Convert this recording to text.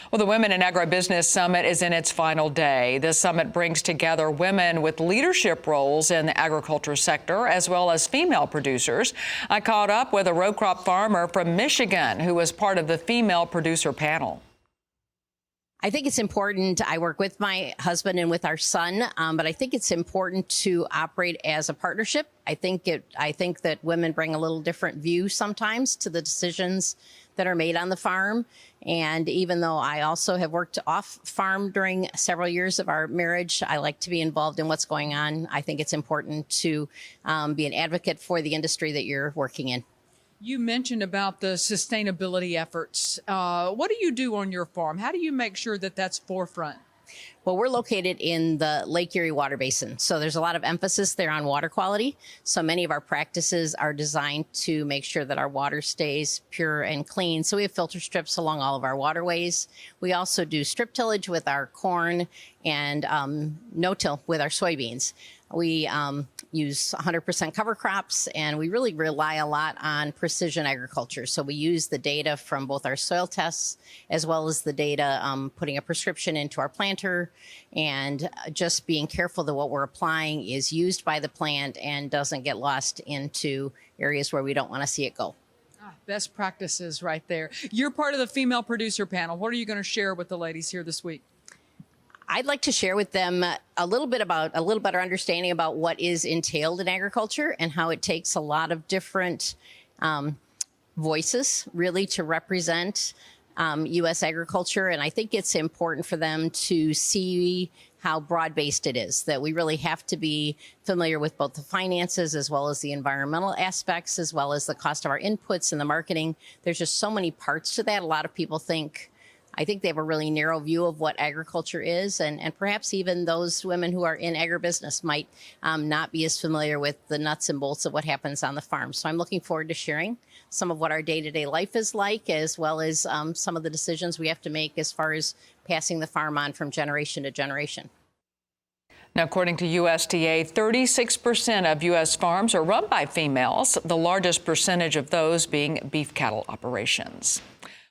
Well, the Women in Agribusiness Summit is in its final day. This summit brings together women with leadership roles in the agriculture sector, as well as female producers. I caught up with a row crop farmer from Michigan who was part of the female producer panel. I think it's important. I work with my husband and with our son, but I think it's important to operate as a partnership. I think that women bring a little different view sometimes to the decisions that are made on the farm. And even though I also have worked off farm during several years of our marriage, I like to be involved in what's going on. I think it's important to be an advocate for the industry that you're working in. You mentioned about the sustainability efforts. What do you do on your farm? How do you make sure that that's forefront? Well, we're located in the Lake Erie water basin, so there's a lot of emphasis there on water quality. So many of our practices are designed to make sure that our water stays pure and clean. So we have filter strips along all of our waterways. We also do strip tillage with our corn and no-till with our soybeans. We use 100% cover crops, and we really rely a lot on precision agriculture. So we use the data from both our soil tests as well as the data putting a prescription into our planter, and just being careful that what we're applying is used by the plant and doesn't get lost into areas where we don't want to see it go. Best practices right there. You're part of the female producer panel. What are you going to share with the ladies here this week? I'd like to share with them a little better understanding about what is entailed in agriculture and how it takes a lot of different voices really to represent U.S. agriculture. And I think it's important for them to see how broad-based it is, that we really have to be familiar with both the finances as well as the environmental aspects, as well as the cost of our inputs and the marketing. There's just so many parts to that. A lot of people I think they have a really narrow view of what agriculture is, and perhaps even those women who are in agribusiness might not be as familiar with the nuts and bolts of what happens on the farm. So I'm looking forward to sharing some of what our day-to-day life is like, as well as some of the decisions we have to make as far as passing the farm on from generation to generation. Now, according to USDA, 36% of U.S. farms are run by females, the largest percentage of those being beef cattle operations.